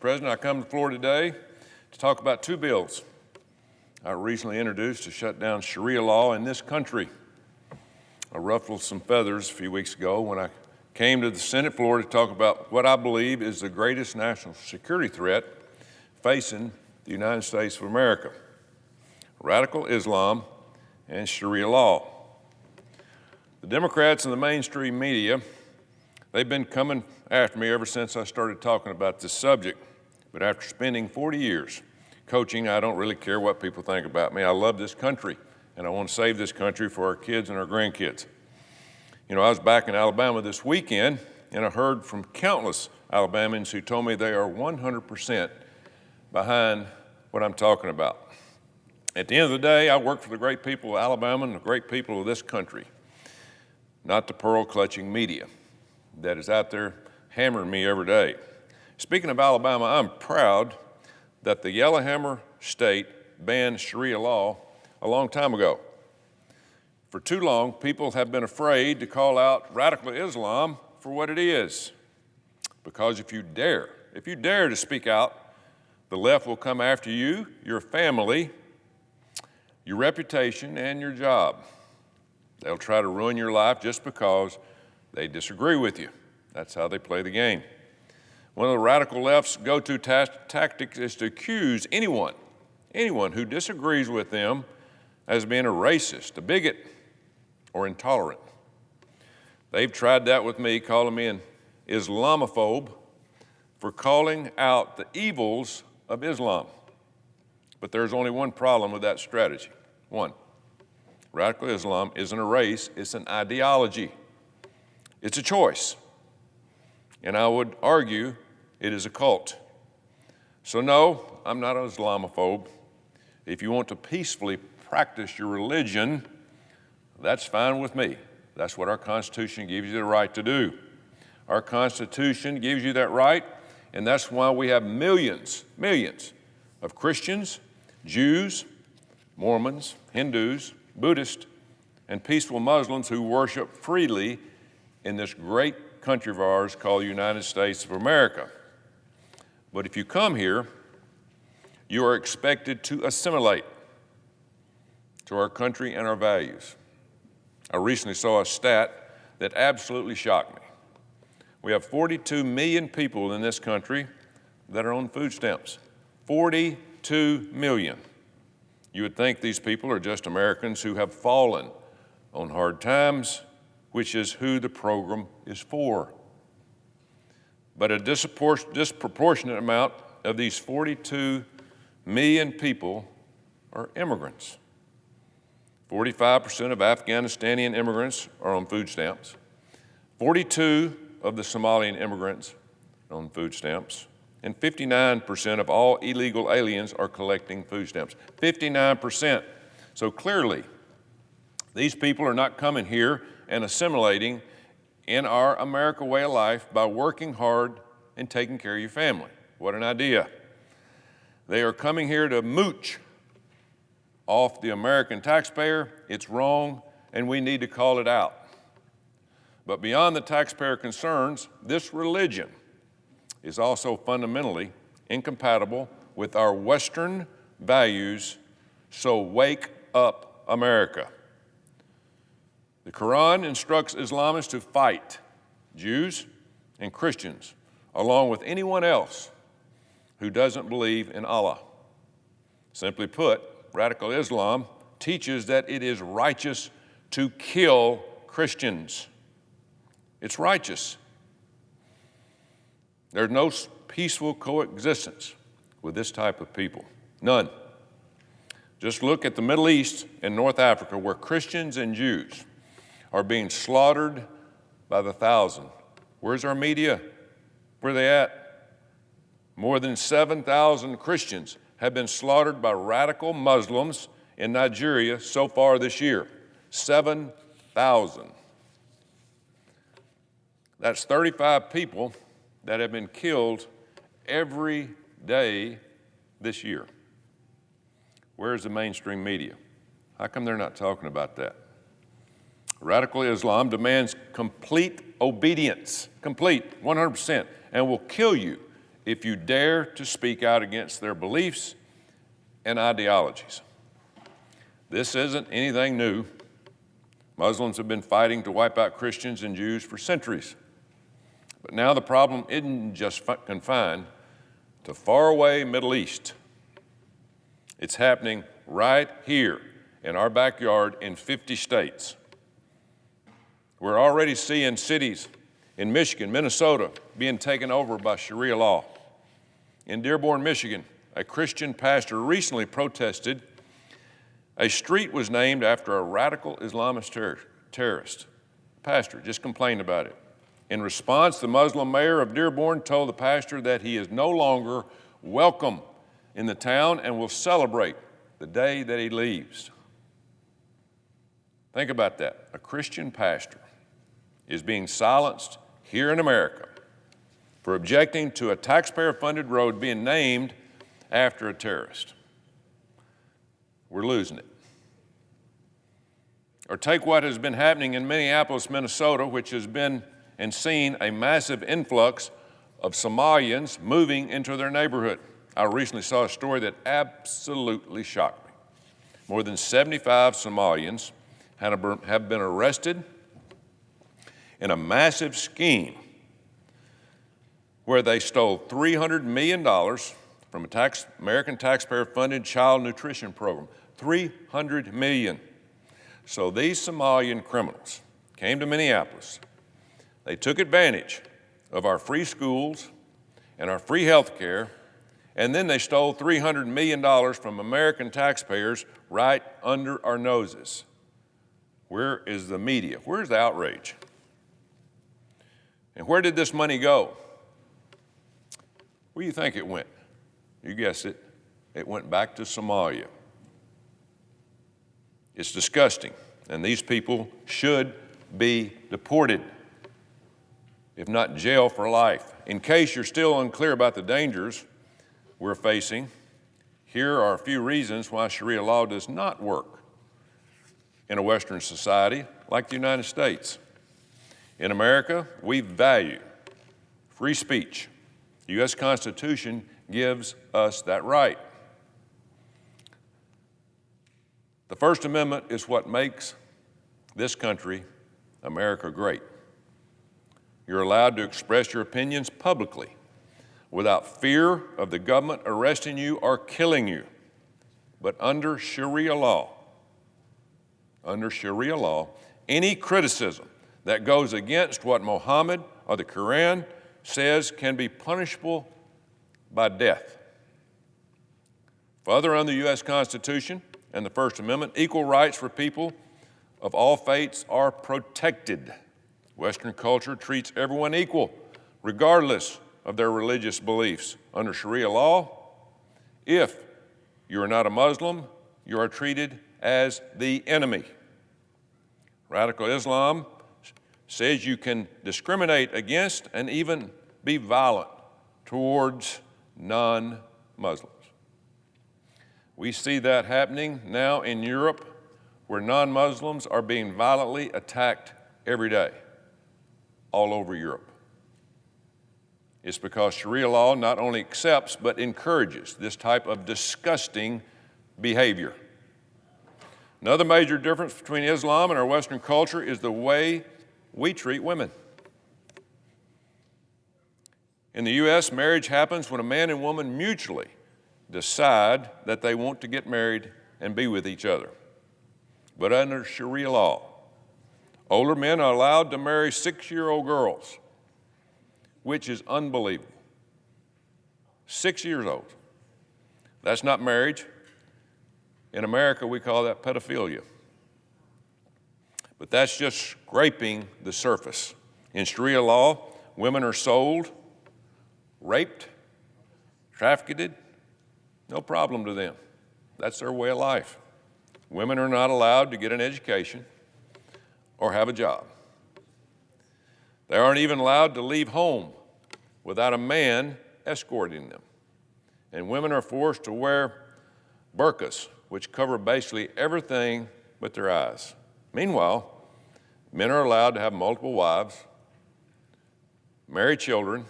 President, I come to the floor today to talk about two bills I recently introduced to shut down Sharia law in this country. I ruffled some feathers a few weeks ago when I came to the Senate floor to talk about what I believe is the greatest national security threat facing the United States of America: radical Islam and Sharia law. The Democrats and the mainstream media, they've been coming after me ever since I started talking about this subject. But after spending 40 years coaching, I don't really care what people think about me. I love this country, and I want to save this country for our kids and our grandkids. You know, I was back in Alabama this weekend, and I heard from countless Alabamians who told me they are 100% behind what I'm talking about. At the end of the day, I work for the great people of Alabama and the great people of this country, not the pearl-clutching media that is out there hammering me every day. Speaking of Alabama, I'm proud that the Yellowhammer State banned Sharia law a long time ago. For too long, people have been afraid to call out radical Islam for what it is. Because if you dare to speak out, the left will come after you, your family, your reputation, and your job. They'll try to ruin your life just because they disagree with you. That's how they play the game. One of the radical left's go-to tactics is to accuse anyone who disagrees with them as being a racist, a bigot, or intolerant. They've tried that with me, calling me an Islamophobe for calling out the evils of Islam. But there's only one problem with that strategy. One, radical Islam isn't a race, it's an ideology. It's a choice. And I would argue it is a cult. So no, I'm not an Islamophobe. If you want to peacefully practice your religion, that's fine with me. That's what our Constitution gives you the right to do. Our Constitution gives you that right, and that's why we have millions of Christians, Jews, Mormons, Hindus, Buddhists, and peaceful Muslims who worship freely in this great country of ours called the United States of America. But if you come here, you are expected to assimilate to our country and our values. I recently saw a stat that absolutely shocked me. We have 42 million people in this country that are on food stamps. 42 million. You would think these people are just Americans who have fallen on hard times, which is who the program is for. But a disproportionate amount of these 42 million people are immigrants. 45% of Afghanistani immigrants are on food stamps. 42 of the Somalian immigrants are on food stamps. And 59% of all illegal aliens are collecting food stamps. 59%. So clearly, these people are not coming here and assimilating in our America way of life by working hard and taking care of your family. What an idea. They are coming here to mooch off the American taxpayer. It's wrong, and we need to call it out. But beyond the taxpayer concerns, this religion is also fundamentally incompatible with our Western values, so wake up, America. The Quran instructs Islamists to fight Jews and Christians, along with anyone else who doesn't believe in Allah. Simply put, radical Islam teaches that it is righteous to kill Christians. It's righteous. There's no peaceful coexistence with this type of people. None. Just look at the Middle East and North Africa, where Christians and Jews are being slaughtered by the thousand. Where's our media? Where are they at? More than 7,000 Christians have been slaughtered by radical Muslims in Nigeria so far this year. 7,000. That's 35 people that have been killed every day this year. Where's the mainstream media? How come they're not talking about that? Radical Islam demands complete obedience, complete, 100%, and will kill you if you dare to speak out against their beliefs and ideologies. This isn't anything new. Muslims have been fighting to wipe out Christians and Jews for centuries. But now the problem isn't just confined to faraway Middle East. It's happening right here in our backyard in 50 states. We're already seeing cities in Michigan, Minnesota being taken over by Sharia law. In Dearborn, Michigan, a Christian pastor recently protested a street was named after a radical Islamist terrorist. The pastor just complained about it. In response, the Muslim mayor of Dearborn told the pastor that he is no longer welcome in the town and will celebrate the day that he leaves. Think about that. A Christian pastor is being silenced here in America for objecting to a taxpayer-funded road being named after a terrorist. We're losing it. Or take what has been happening in Minneapolis, Minnesota, which has been and seen a massive influx of Somalians moving into their neighborhood. I recently saw a story that absolutely shocked me. More than 75 Somalians have been arrested in a massive scheme where they stole $300 million from a American taxpayer-funded child nutrition program. $300 million. So these Somalian criminals came to Minneapolis. They took advantage of our free schools and our free health care, and then they stole $300 million from American taxpayers right under our noses. Where is the media? Where's the outrage? And where did this money go? Where do you think it went? You guessed it. It went back to Somalia. It's disgusting, and these people should be deported, if not jail for life. In case you're still unclear about the dangers we're facing, here are a few reasons why Sharia law does not work in a Western society like the United States. In America, we value free speech. The U.S. Constitution gives us that right. The First Amendment is what makes this country, America, great. You're allowed to express your opinions publicly without fear of the government arresting you or killing you. But under Sharia law, any criticism that goes against what Muhammad or the Quran says can be punishable by death. Further, under the U.S. Constitution and the First Amendment, equal rights for people of all faiths are protected. Western culture treats everyone equal, regardless of their religious beliefs. Under Sharia law, if you are not a Muslim, you are treated as the enemy. Radical Islam says you can discriminate against and even be violent towards non-Muslims. We see that happening now in Europe, where non-Muslims are being violently attacked every day, all over Europe. It's because Sharia law not only accepts but encourages this type of disgusting behavior. Another major difference between Islam and our Western culture is the way we treat women. In the U.S., marriage happens when a man and woman mutually decide that they want to get married and be with each other. But under Sharia law, older men are allowed to marry 6-year-old girls, which is unbelievable. 6 years old. That's not marriage. In America, we call that pedophilia. But that's just scraping the surface. In Sharia law, women are sold, raped, trafficked, no problem to them. That's their way of life. Women are not allowed to get an education or have a job. They aren't even allowed to leave home without a man escorting them. And women are forced to wear burqas, which cover basically everything but their eyes. Meanwhile, men are allowed to have multiple wives, marry children,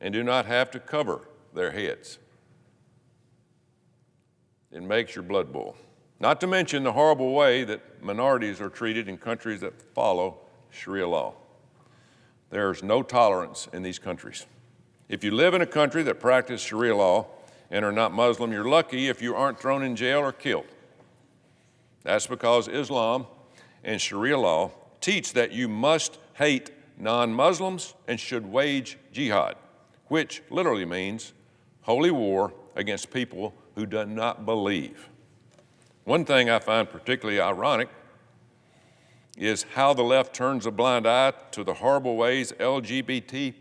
and do not have to cover their heads. It makes your blood boil. Not to mention the horrible way that minorities are treated in countries that follow Sharia law. There's no tolerance in these countries. If you live in a country that practices Sharia law and are not Muslim, you're lucky if you aren't thrown in jail or killed. That's because Islam and Sharia law teach that you must hate non-Muslims and should wage jihad, which literally means holy war against people who do not believe. One thing I find particularly ironic is how the left turns a blind eye to the horrible ways LGBT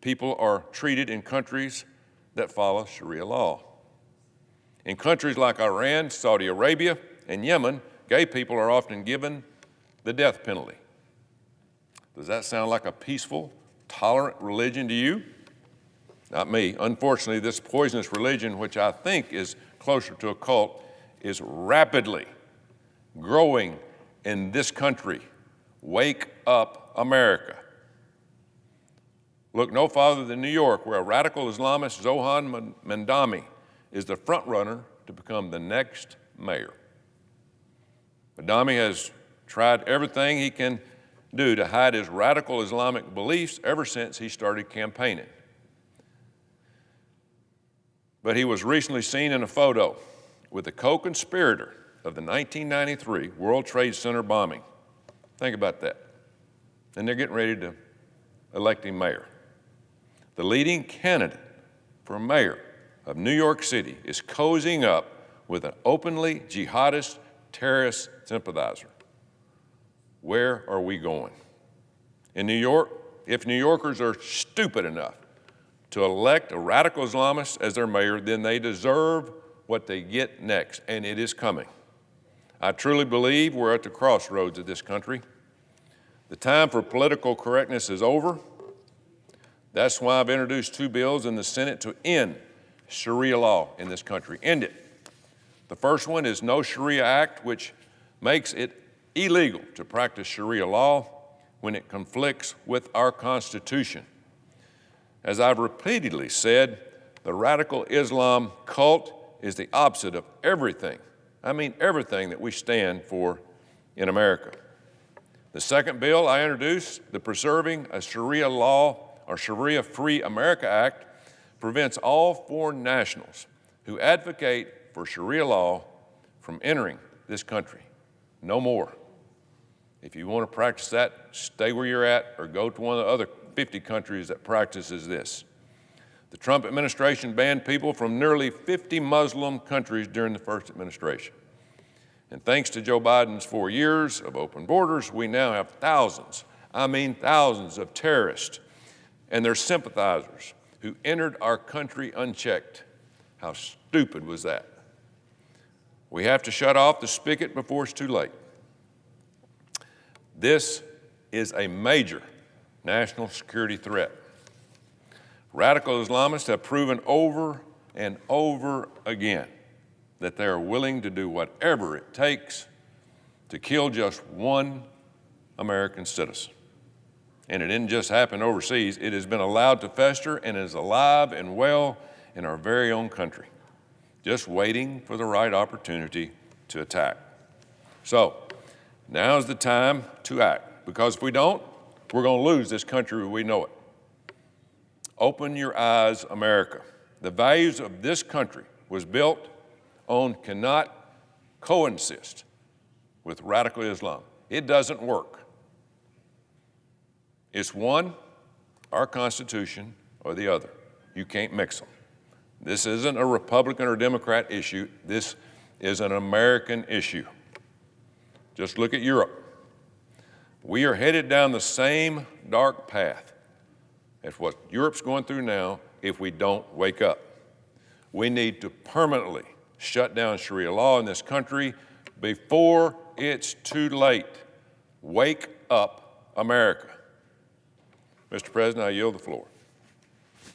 people are treated in countries that follow Sharia law. In countries like Iran, Saudi Arabia, and Yemen, gay people are often given the death penalty. Does that sound like a peaceful, tolerant religion to you? Not me. Unfortunately, this poisonous religion, which I think is closer to a cult, is rapidly growing in this country. Wake up, America. Look no farther than New York, where a radical Islamist, Zohan Mandami, is the front runner to become the next mayor. Mandami has tried everything he can do to hide his radical Islamic beliefs ever since he started campaigning. But he was recently seen in a photo with a co-conspirator of the 1993 World Trade Center bombing. Think about that. And they're getting ready to elect him mayor. The leading candidate for mayor of New York City is cozying up with an openly jihadist terrorist sympathizer. Where are we going? In New York, if New Yorkers are stupid enough to elect a radical Islamist as their mayor, then they deserve what they get next, and it is coming. I truly believe we're at the crossroads of this country. The time for political correctness is over. That's why I've introduced 2 bills in the Senate to end Sharia law in this country. End it. The first one is No Sharia Act, which makes it illegal to practice Sharia law when it conflicts with our Constitution. As I've repeatedly said, the radical Islam cult is the opposite of everything, everything that we stand for in America. The second bill I introduced, the Preserving a Sharia Law or Sharia Free America Act, prevents all foreign nationals who advocate for Sharia law from entering this country. No more. If you want to practice that, stay where you're at or go to one of the other 50 countries that practices this. The Trump administration banned people from nearly 50 Muslim countries during the first administration. And thanks to Joe Biden's 4 years of open borders, we now have thousands of terrorists and their sympathizers who entered our country unchecked. How stupid was that? We have to shut off the spigot before it's too late. This is a major national security threat. Radical Islamists have proven over and over again that they are willing to do whatever it takes to kill just one American citizen. And it didn't just happen overseas. It has been allowed to fester and is alive and well in our very own country, just waiting for the right opportunity to attack. So now is the time to act, because if we don't, we're going to lose this country as we know it. Open your eyes, America. The values of this country was built on cannot coexist with radical Islam. It doesn't work. It's one, our Constitution, or the other. You can't mix them. This isn't a Republican or Democrat issue. This is an American issue. Just look at Europe. We are headed down the same dark path as what Europe's going through now if we don't wake up. We need to permanently shut down Sharia law in this country before it's too late. Wake up, America. Mr. President, I yield the floor.